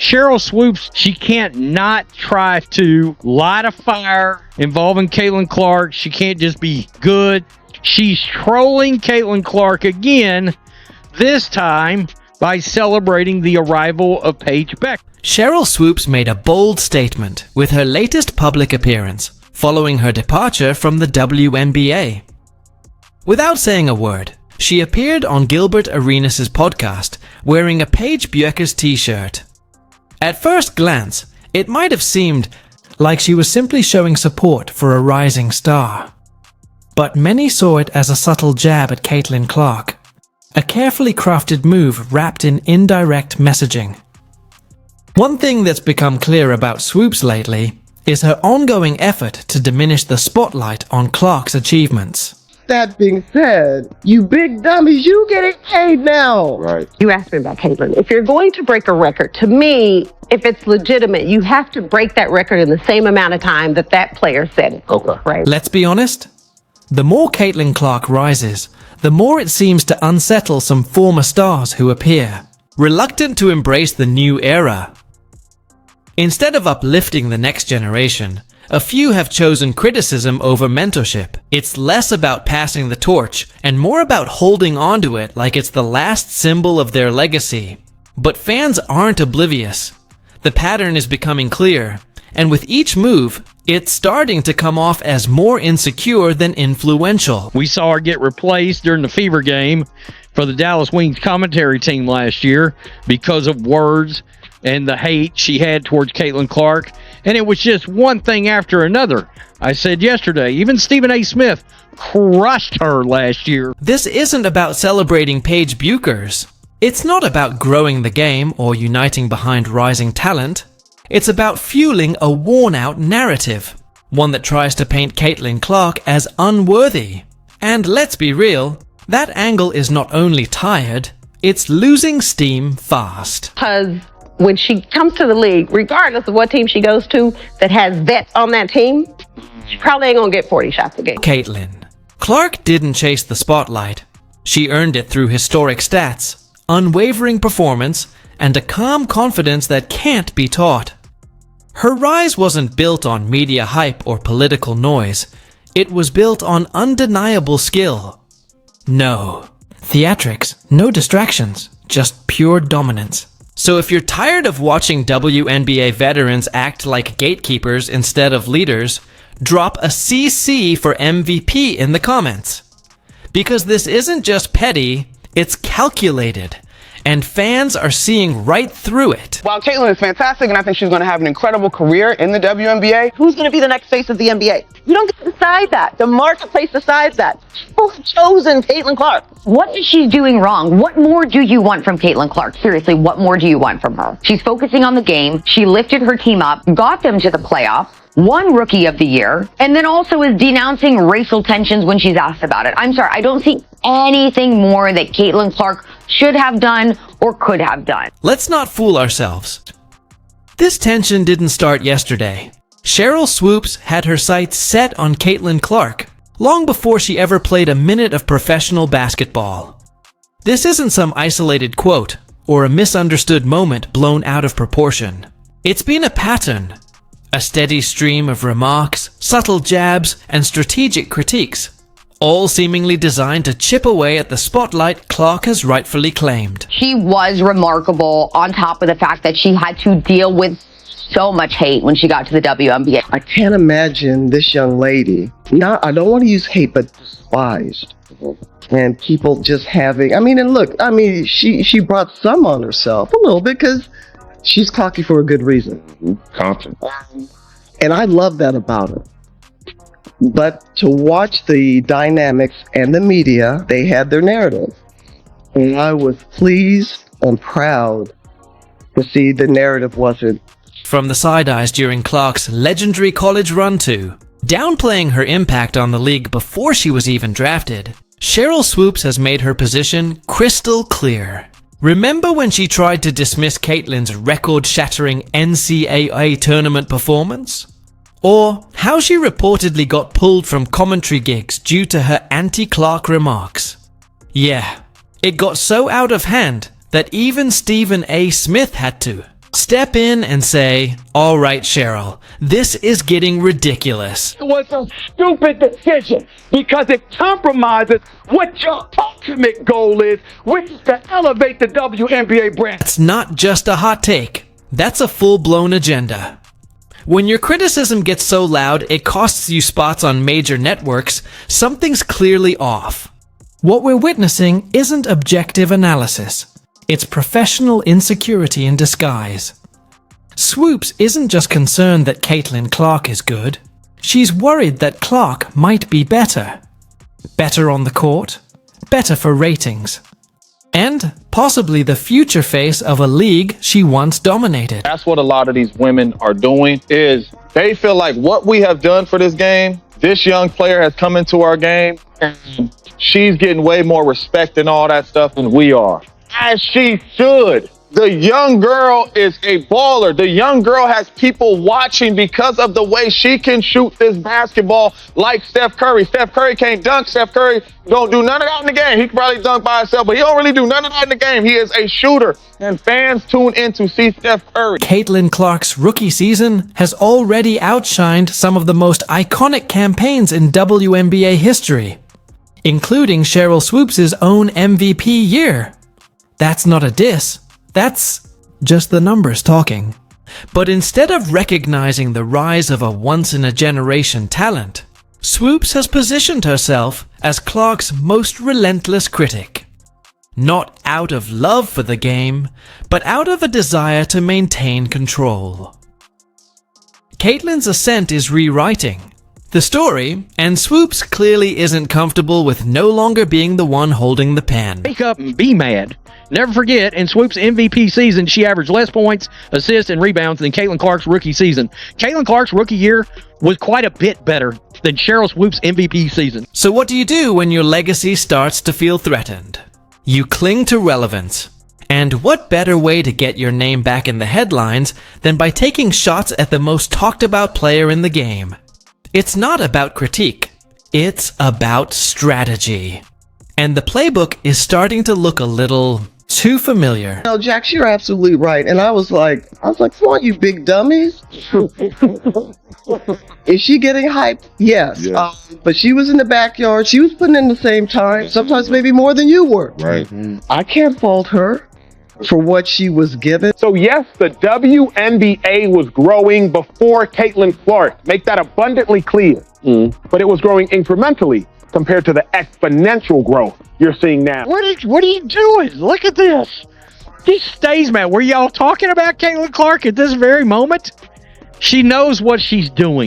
Sheryl Swoopes, she can't not try to light a fire involving Caitlin Clark. She can't just be good. She's trolling Caitlin Clark again, this time by celebrating the arrival of Paige Beck. Sheryl Swoopes made a bold statement with her latest public appearance, following her departure from the WNBA. Without saying a word, she appeared on Gilbert Arenas' podcast wearing a Paige Bueckers t-shirt. At first glance, it might have seemed like she was simply showing support for a rising star. But many saw it as a subtle jab at Caitlin Clark, a carefully crafted move wrapped in indirect messaging. One thing that's become clear about Swoopes lately is her ongoing effort to diminish the spotlight on Clark's achievements. That being said, you big dummies, you getting paid now. Right. You asked me about Caitlin. If you're going to break a record, to me, if it's legitimate, you have to break that record in the same amount of time that that player set it. Okay. Right. Let's be honest, the more Caitlin Clark rises, the more it seems to unsettle some former stars who appear, reluctant to embrace the new era. Instead of uplifting the next generation, a few have chosen criticism over mentorship. It's less about passing the torch and more about holding onto it like it's the last symbol of their legacy. But fans aren't oblivious. The pattern is becoming clear, and with each move, it's starting to come off as more insecure than influential. We saw her get replaced during the Fever game for the Dallas Wings commentary team last year because of words and the hate she had towards Caitlin Clark. And it was just one thing after another. I said yesterday, even Stephen A. Smith crushed her last year. This isn't about celebrating Paige Bueckers. It's not about growing the game or uniting behind rising talent. It's about fueling a worn-out narrative, one that tries to paint Caitlin Clark as unworthy. And let's be real, that angle is not only tired, it's losing steam fast. Because when she comes to the league, regardless of what team she goes to that has vets on that team, she probably ain't gonna get 40 shots a game. Caitlin. Clark didn't chase the spotlight. She earned it through historic stats, unwavering performance, and a calm confidence that can't be taught. Her rise wasn't built on media hype or political noise. It was built on undeniable skill. No theatrics, no distractions, just pure dominance. So if you're tired of watching WNBA veterans act like gatekeepers instead of leaders, drop a CC for MVP in the comments. Because this isn't just petty, it's calculated. And fans are seeing right through it. While Caitlin is fantastic, and I think she's going to have an incredible career in the WNBA, Who's going to be the next face of the NBA? You don't get to decide that. The marketplace decides that. People have chosen Caitlin Clark. What is she doing wrong? What more do you want from Caitlin Clark? Seriously, what more do you want from her? She's focusing on the game. She lifted her team up, got them to the playoffs, won Rookie of the Year, and then also is denouncing racial tensions when she's asked about it. I'm sorry, I don't see anything more that Caitlin Clark should have done or could have done. Let's not fool ourselves. This tension didn't start yesterday. Sheryl Swoopes had her sights set on Caitlin Clark long before she ever played a minute of professional basketball. This isn't some isolated quote or a misunderstood moment blown out of proportion. It's been a pattern, a steady stream of remarks, subtle jabs, and strategic critiques, all seemingly designed to chip away at the spotlight Clark has rightfully claimed. She was remarkable on top of the fact that she had to deal with so much hate when she got to the WNBA. I can't imagine this young lady, I don't want to use hate, but despised. And people just having, she brought some on herself a little bit because she's cocky for a good reason. Confident. And I love that about her. But to watch the dynamics and the media, they had their narrative. And I was pleased and proud to see the narrative wasn't. From the side eyes during Clark's legendary college run to downplaying her impact on the league before she was even drafted, Sheryl Swoopes has made her position crystal clear. Remember when she tried to dismiss Caitlin's record-shattering NCAA tournament performance? Or how she reportedly got pulled from commentary gigs due to her anti-Clark remarks? Yeah, it got so out of hand that even Stephen A. Smith had to Step in and say, "All right, Sheryl, this is getting ridiculous." It was a stupid decision because it compromises what your ultimate goal is, which is to elevate the WNBA brand. That's not just a hot take. That's a full-blown agenda. When your criticism gets so loud it costs you spots on major networks, something's clearly off. What we're witnessing isn't objective analysis. It's professional insecurity in disguise. Swoopes isn't just concerned that Caitlin Clark is good. She's worried that Clark might be better. Better on the court, better for ratings, and possibly the future face of a league she once dominated. That's what a lot of these women are doing, is they feel like what we have done for this game, this young player has come into our game, and she's getting way more respect and all that stuff than we are. As she should. The young girl is a baller. The young girl has people watching because of the way she can shoot this basketball like Steph Curry. Steph Curry can't dunk. Steph Curry don't do none of that in the game. He can probably dunk by himself, but he don't really do none of that in the game. He is a shooter, and fans tune in to see Steph Curry. Caitlin Clark's rookie season has already outshined some of the most iconic campaigns in WNBA history, including Sheryl Swoopes' own MVP year. That's not a diss. That's just the numbers talking. But instead of recognizing the rise of a once-in-a-generation talent, Swoopes has positioned herself as Clark's most relentless critic. Not out of love for the game, but out of a desire to maintain control. Caitlin's ascent is rewriting the story, and Swoopes clearly isn't comfortable with no longer being the one holding the pen. Wake up and be mad. Never forget, in Swoopes' MVP season, she averaged less points, assists, and rebounds than Caitlin Clark's rookie season. Caitlin Clark's rookie year was quite a bit better than Sheryl Swoopes' MVP season. So what do you do when your legacy starts to feel threatened? You cling to relevance. And what better way to get your name back in the headlines than by taking shots at the most talked about player in the game? It's not about critique. It's about strategy. And the playbook is starting to look a little too familiar. No, Jax, you're absolutely right. And I was like, come on, you big dummies. Is she getting hyped? Yes. But she was in the backyard. She was putting in the same time, sometimes maybe more than you were. Right. I can't fault her for what she was given. So yes, the WNBA was growing before Caitlin Clark. Make that abundantly clear. But it was growing incrementally compared to the exponential growth you're seeing now. What are you doing? Look at this. She stays mad. Were y'all talking about Caitlin Clark at this very moment? She knows what she's doing.